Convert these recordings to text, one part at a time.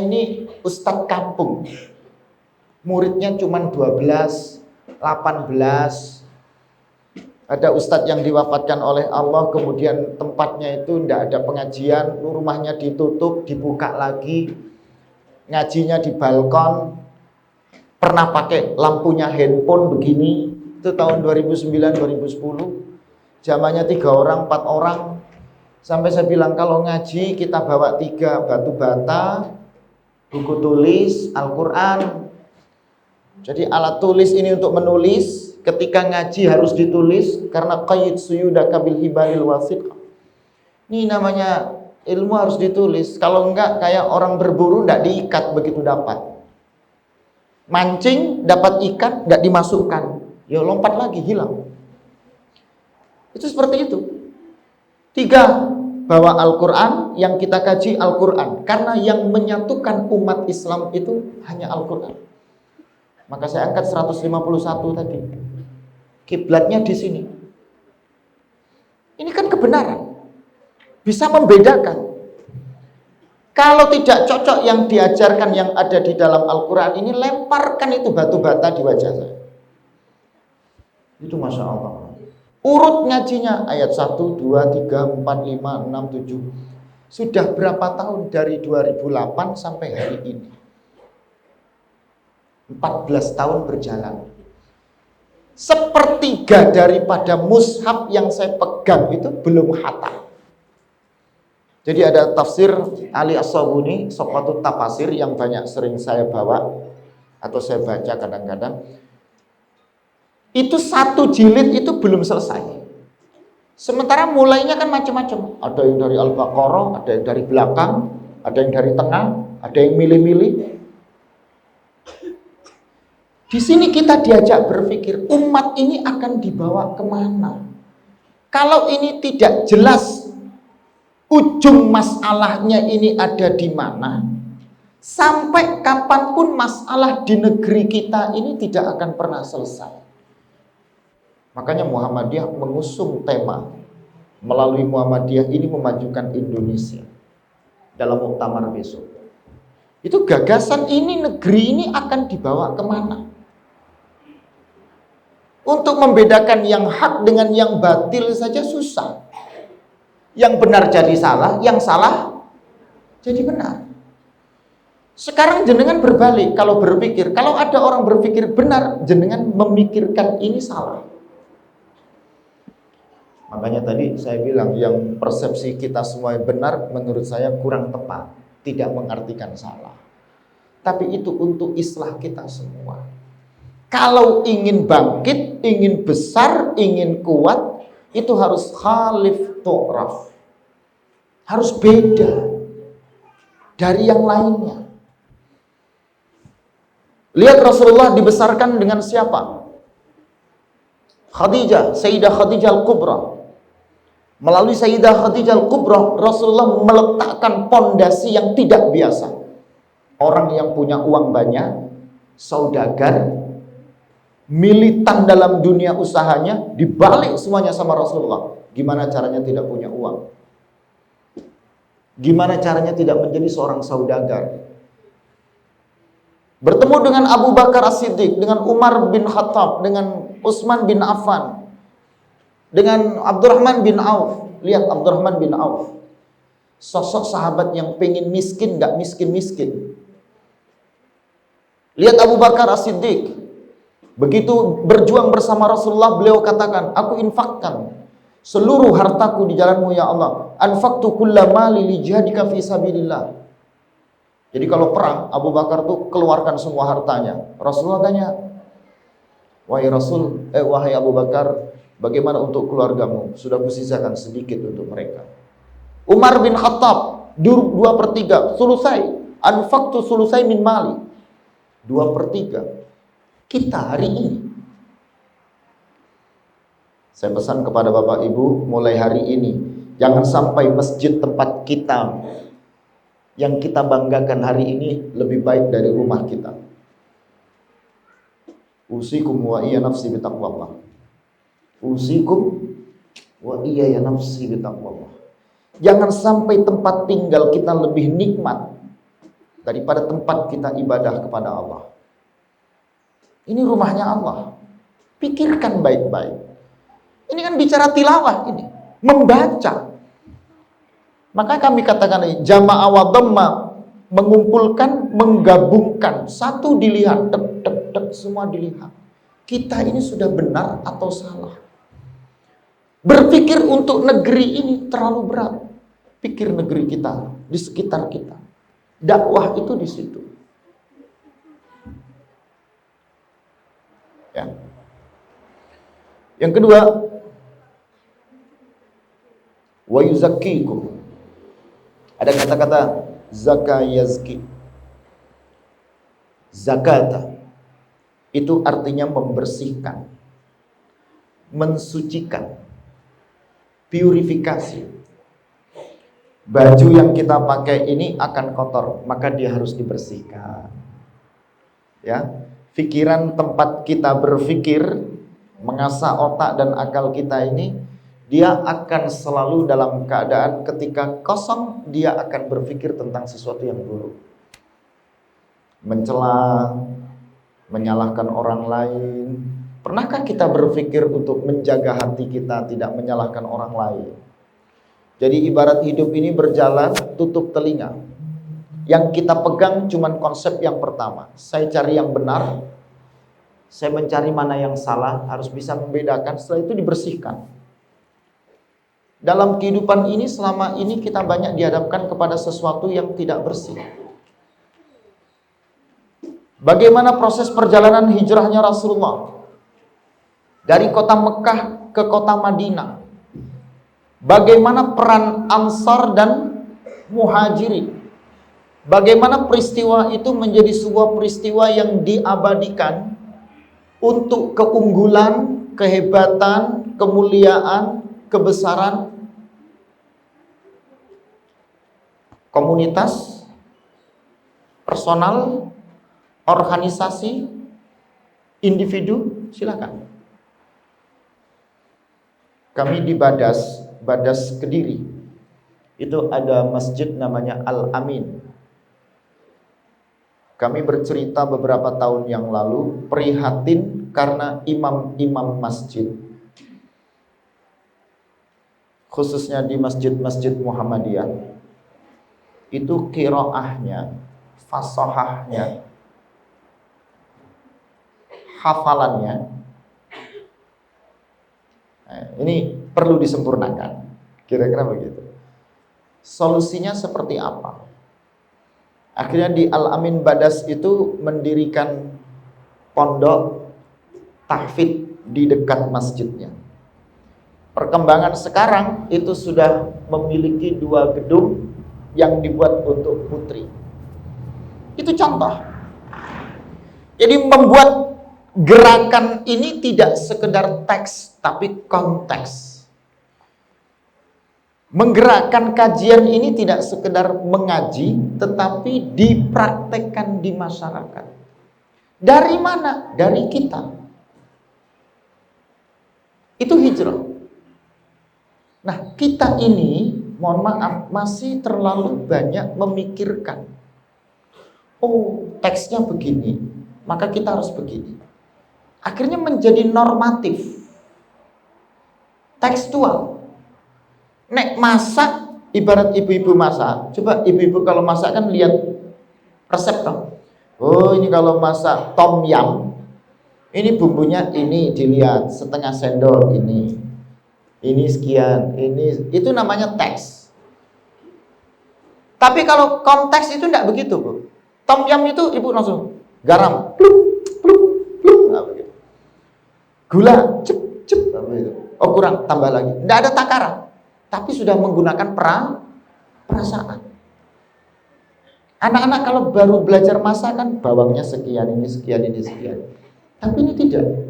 ini ustadz kampung. Muridnya cuma 12, 18. Ada ustadz yang diwafatkan oleh Allah, kemudian tempatnya itu tidak ada pengajian, rumahnya ditutup, dibuka lagi, ngajinya di balkon, pernah pakai lampunya handphone begini, itu tahun 2009-2010, zamannya 3 orang, 4 orang, sampai saya bilang kalau ngaji kita bawa 3 batu bata, buku tulis, Al-Quran. Jadi alat tulis ini untuk menulis, ketika ngaji harus ditulis, karena qayyid suyudaka bil hibalil wasiq. Ini namanya ilmu harus ditulis, kalau enggak kayak orang berburu enggak diikat begitu dapat. Mancing dapat ikan enggak dimasukkan, ya lompat lagi hilang. Itu seperti itu. 3, bawa Al-Quran, yang kita kaji Al-Quran, karena yang menyatukan umat Islam itu hanya Al-Quran. Maka saya angkat 151 tadi. Kiblatnya di sini. Ini kan kebenaran. Bisa membedakan. Kalau tidak cocok yang diajarkan yang ada di dalam Al-Quran ini, lemparkan itu batu bata di wajah saya. Itu Masya Allah. Urut ngajinya ayat 1, 2, 3, 4, 5, 6, 7. Sudah berapa tahun dari 2008 sampai hari ini? 14 tahun berjalan. Sepertiga daripada mushaf yang saya pegang itu belum khatam. Jadi ada tafsir Ali As-Sabuni, Soqatut Tafasir, yang banyak sering saya bawa atau saya baca kadang-kadang. Itu 1 jilid itu belum selesai. Sementara mulainya kan macam-macam. Ada yang dari Al-Baqarah, ada yang dari belakang, ada yang dari tengah, ada yang milih-milih. Di sini kita diajak berpikir, umat ini akan dibawa kemana? Kalau ini tidak jelas ujung masalahnya ini ada di mana, sampai kapanpun masalah di negeri kita ini tidak akan pernah selesai. Makanya Muhammadiyah mengusung tema, melalui Muhammadiyah ini memajukan Indonesia dalam muktamar besok. Itu gagasan ini, negeri ini akan dibawa kemana? Untuk membedakan yang hak dengan yang batil saja susah. Yang benar jadi salah, yang salah jadi benar. Sekarang jenengan berbalik, kalau berpikir, kalau ada orang berpikir benar, jenengan memikirkan ini salah. Makanya tadi saya bilang, yang persepsi kita semua benar, menurut saya kurang tepat, tidak mengartikan salah. Tapi itu untuk islah kita semua. Kalau ingin bangkit, ingin besar, ingin kuat, itu harus khalif tu'raf. Harus beda dari yang lainnya. Lihat Rasulullah dibesarkan dengan siapa? Khadijah, Sayyidah Khadijah Al-Kubra. Melalui Sayyidah Khadijah Al-Kubra, Rasulullah meletakkan pondasi yang tidak biasa. Orang yang punya uang banyak, saudagar, militan dalam dunia usahanya, dibalik semuanya sama Rasulullah. Gimana caranya tidak punya uang? Gimana caranya tidak menjadi seorang saudagar? Bertemu dengan Abu Bakar As-Siddiq, dengan Umar bin Khattab, dengan Utsman bin Affan, dengan Abdurrahman bin Auf. Lihat Abdurrahman bin Auf, sosok sahabat yang pengen miskin, gak miskin-miskin. Lihat Abu Bakar As-Siddiq, begitu berjuang bersama Rasulullah, beliau katakan, aku infakkan seluruh hartaku di jalanmu ya Allah. Anfaqtu kulla mali li jihadika fi sabilillah. Jadi kalau perang, Abu Bakar tuh keluarkan semua hartanya. Rasulullah tanya, wahai Abu Bakar, bagaimana untuk keluargamu? Sudah kusisakan sedikit untuk mereka. Umar bin Khattab, 2/3, sulusai. Anfaqtu sulusai min mali. 2/3. Kita hari ini, saya pesan kepada Bapak Ibu, mulai hari ini, jangan sampai masjid tempat kita yang kita banggakan hari ini lebih baik dari rumah kita. Usikum wa iya nafsi bitaqwallah. Usikum wa iya nafsi bitaqwallah. Jangan sampai tempat tinggal kita lebih nikmat daripada tempat kita ibadah kepada Allah. Ini rumahnya Allah. Pikirkan baik-baik. Ini kan bicara tilawah ini, membaca. Maka kami katakan jamaah wa dhamma, mengumpulkan, menggabungkan, satu dilihat, tek, semua dilihat. Kita ini sudah benar atau salah? Berpikir untuk negeri ini terlalu berat. Pikir negeri kita, di sekitar kita. Dakwah itu di situ. Ya. Yang kedua, wa yuzakkikum. Ada kata-kata zaka yazki. Zakata itu artinya membersihkan, mensucikan, purifikasi. Baju yang kita pakai ini akan kotor, maka dia harus dibersihkan. Ya, pikiran tempat kita berpikir, mengasah otak dan akal kita ini, dia akan selalu dalam keadaan ketika kosong, dia akan berpikir tentang sesuatu yang buruk. Mencela, menyalahkan orang lain. Pernahkah kita berpikir untuk menjaga hati kita tidak menyalahkan orang lain? Jadi ibarat hidup ini berjalan, tutup telinga. Yang kita pegang cuman konsep yang pertama. Saya cari yang benar, saya mencari mana yang salah, harus bisa membedakan, setelah itu dibersihkan. Dalam kehidupan ini selama ini kita banyak dihadapkan kepada sesuatu yang tidak bersih. Bagaimana proses perjalanan hijrahnya Rasulullah dari kota Mekah ke kota Madinah? Bagaimana peran Ansar dan Muhajirin? Bagaimana peristiwa itu menjadi sebuah peristiwa yang diabadikan untuk keunggulan, kehebatan, kemuliaan, kebesaran komunitas, personal, organisasi, individu, silakan. Kami di Badas Kediri, itu ada masjid namanya Al-Amin. Kami bercerita beberapa tahun yang lalu, prihatin karena imam-imam masjid, khususnya di masjid-masjid Muhammadiyah, itu qiraahnya, fasahahnya, hafalannya, ini perlu disempurnakan. Kira-kira begitu. Solusinya seperti apa? Akhirnya di Al-Amin Badas itu mendirikan pondok tahfidz di dekat masjidnya. Perkembangan sekarang itu sudah memiliki 2 gedung yang dibuat untuk putri. Itu contoh. Jadi membuat gerakan ini tidak sekedar teks, tapi konteks. Menggerakkan kajian ini tidak sekedar mengaji, tetapi dipraktekkan di masyarakat. Dari mana? Dari kita. Itu hijrah. Nah, kita ini, mohon maaf, masih terlalu banyak memikirkan. Oh, teksnya begini, maka kita harus begini. Akhirnya menjadi normatif, tekstual. Nek masak, ibarat ibu-ibu masak. Coba ibu-ibu kalau masak kan lihat resep dong. Oh, ini kalau masak tom yum, ini bumbunya ini dilihat setengah sendok ini sekian, itu namanya teks. Tapi kalau konteks itu tidak begitu, Bu. Tom yum itu ibu langsung garam, nah, begitu. Gula, cep, begitu. Oh kurang, tambah lagi. Tidak ada takaran, tapi sudah menggunakan perasaan. Anak-anak kalau baru belajar masak kan bawangnya sekian, ini sekian. Tapi ini tidak.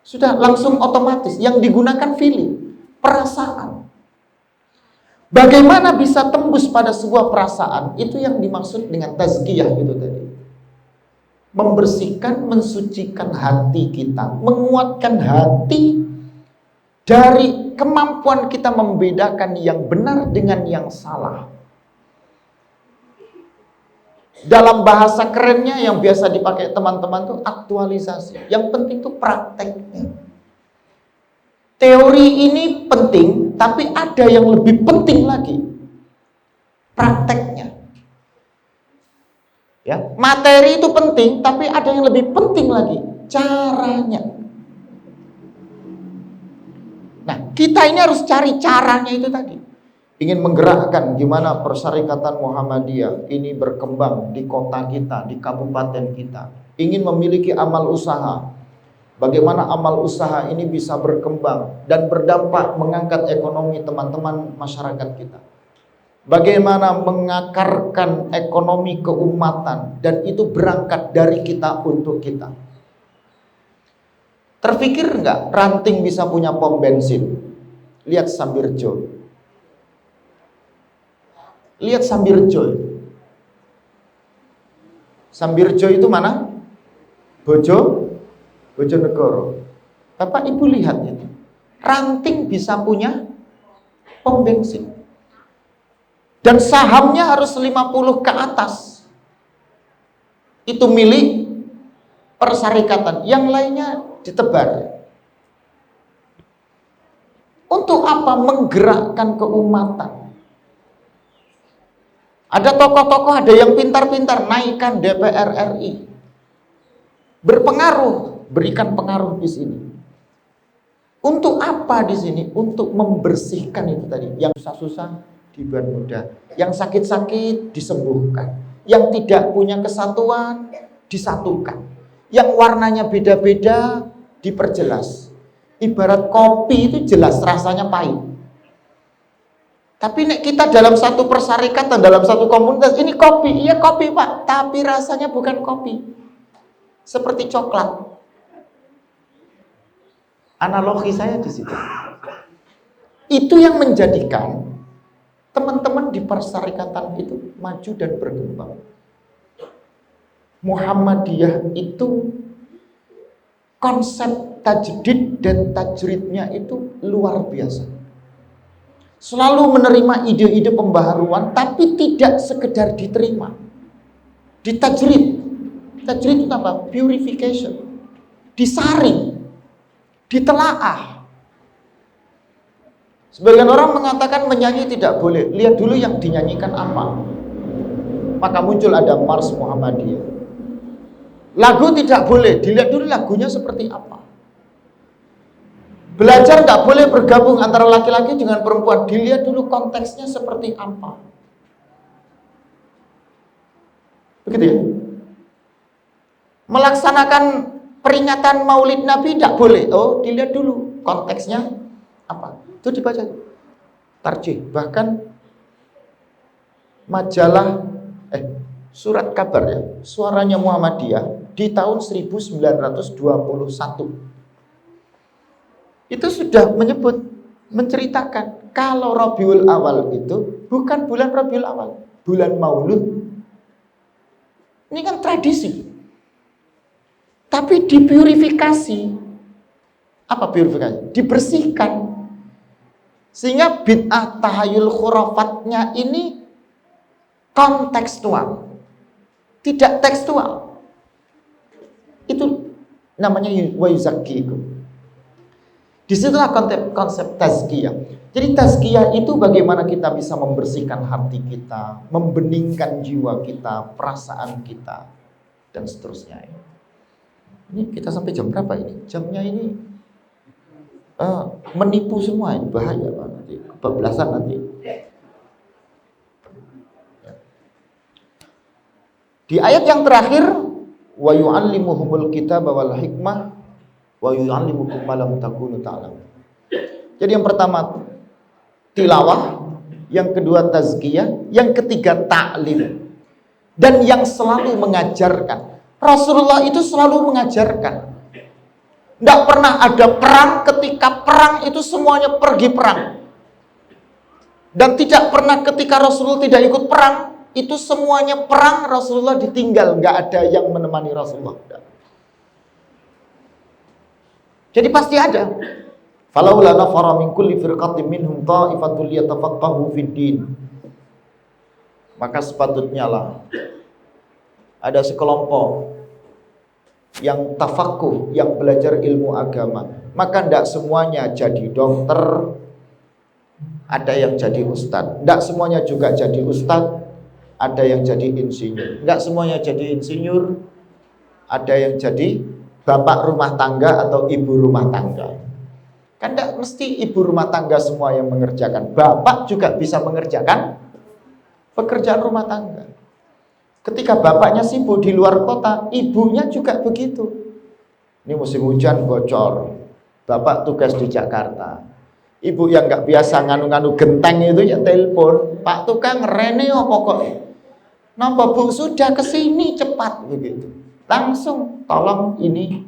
Sudah langsung otomatis, yang digunakan feeling, perasaan. Bagaimana bisa tembus pada sebuah perasaan? Itu yang dimaksud dengan tazkiyah itu tadi. Membersihkan, mensucikan hati kita, menguatkan hati dari kemampuan kita membedakan yang benar dengan yang salah. Dalam bahasa kerennya yang biasa dipakai teman-teman tuh aktualisasi. Yang penting tuh prakteknya. Teori ini penting, tapi ada yang lebih penting lagi, prakteknya. Ya, materi itu penting, tapi ada yang lebih penting lagi, caranya. Nah, kita ini harus cari caranya itu tadi. Ingin menggerakkan gimana Persyarikatan Muhammadiyah ini berkembang di kota kita, di kabupaten kita. Ingin memiliki amal usaha. Bagaimana amal usaha ini bisa berkembang dan berdampak mengangkat ekonomi teman-teman masyarakat kita. Bagaimana mengakarkan ekonomi keumatan dan itu berangkat dari kita untuk kita. Terpikir enggak Ranting bisa punya pom bensin? Lihat Sambirjo. Lihat Sambirjo. Sambirjo itu mana? Bojonegoro. Bapak Ibu lihat itu. Ranting bisa punya pom bensin. Dan sahamnya harus 50 ke atas. Itu milik persyarikatan. Yang lainnya ditebar. Untuk apa? Menggerakkan keumatan. Ada tokoh-tokoh, ada yang pintar-pintar, naikkan DPR RI. Berpengaruh, berikan pengaruh di sini. Untuk apa di sini? Untuk membersihkan itu tadi. Yang susah-susah dipermudah, yang sakit-sakit disembuhkan, yang tidak punya kesatuan disatukan, yang warnanya beda-beda diperjelas. Ibarat kopi itu jelas rasanya pahit, tapi nek kita dalam satu persyarikatan, dalam satu komunitas, ini kopi, iya kopi Pak, tapi rasanya bukan kopi, seperti coklat. Analogi saya di situ. Itu yang menjadikan teman-teman di persyarikatan itu maju dan berkembang. Muhammadiyah itu konsep tajdid dan tajridnya itu luar biasa. Selalu menerima ide-ide pembaharuan, tapi tidak sekedar diterima. Ditajrid. Tajrid itu apa? Purification. Disaring. Ditelaah. Sebagian orang mengatakan menyanyi tidak boleh. Lihat dulu yang dinyanyikan apa. Maka muncul ada Mars Muhammadiyah. Lagu tidak boleh. Dilihat dulu lagunya seperti apa. Belajar nggak boleh bergabung antara laki-laki dengan perempuan. Dilihat dulu konteksnya seperti apa. Begitu ya. Melaksanakan peringatan Maulid Nabi tidak boleh. Oh, dilihat dulu konteksnya apa. Itu dibaca tarjih. Bahkan majalah surat kabar ya, Suaranya Muhammadiyah di tahun 1921 itu sudah menceritakan kalau Rabiul Awal itu bukan bulan Rabiul Awal, bulan Maulud. Ini kan tradisi, tapi dipurifikasi. Apa purifikasi? Dibersihkan. Sehingga bid'ah tahayul khurafatnya ini kontekstual, tidak tekstual. Itu namanya wa yuzakkikum. Disitulah konsep tazkiyah. Jadi tazkiyah itu bagaimana kita bisa membersihkan hati kita, membeningkan jiwa kita, perasaan kita, dan seterusnya. Ini kita sampai jam berapa ini? Jamnya ini menipu semua, ini bahaya Pak, nanti kebablasan nanti. Di ayat yang terakhir, wa yu'allimuhumul kitaba wal hikmah wa yu'allimukum ma lam takunu ta'lamun. Jadi yang pertama tilawah, yang kedua tazkiyah, yang ketiga ta'lim, dan yang selalu mengajarkan. Rasulullah itu selalu mengajarkan. Tidak pernah ada perang, ketika perang itu semuanya pergi perang. Dan tidak pernah ketika Rasulullah tidak ikut perang, itu semuanya perang, Rasulullah ditinggal. Nggak ada yang menemani Rasulullah. Jadi pasti ada. Falaula nafara min kulli firqatin minhum ta'ifatul yatafaqahu fid din. Maka sepatutnya lah ada sekelompok yang tafakuh, yang belajar ilmu agama, maka tidak semuanya jadi dokter, ada yang jadi ustadz. Tidak semuanya juga jadi ustadz, ada yang jadi insinyur. Tidak semuanya jadi insinyur, ada yang jadi bapak rumah tangga atau ibu rumah tangga. Kan tidak mesti ibu rumah tangga semua yang mengerjakan. Bapak juga bisa mengerjakan pekerjaan rumah tangga. Ketika bapaknya sibuk di luar kota, ibunya juga begitu. Ini musim hujan bocor, bapak tugas di Jakarta. Ibu yang nggak biasa nganu-nganu genteng itu ya telepon, Pak tukang rene oh pokoknya. Napa Bu sudah kesini cepat begitu. Langsung tolong ini,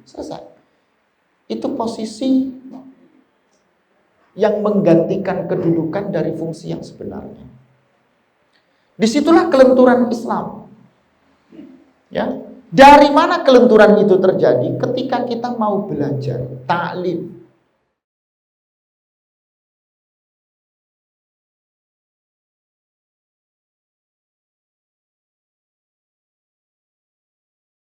selesai. Itu posisi yang menggantikan kedudukan dari fungsi yang sebenarnya. Disitulah kelenturan Islam. Ya, dari mana kelenturan itu terjadi? Ketika kita mau belajar taklim,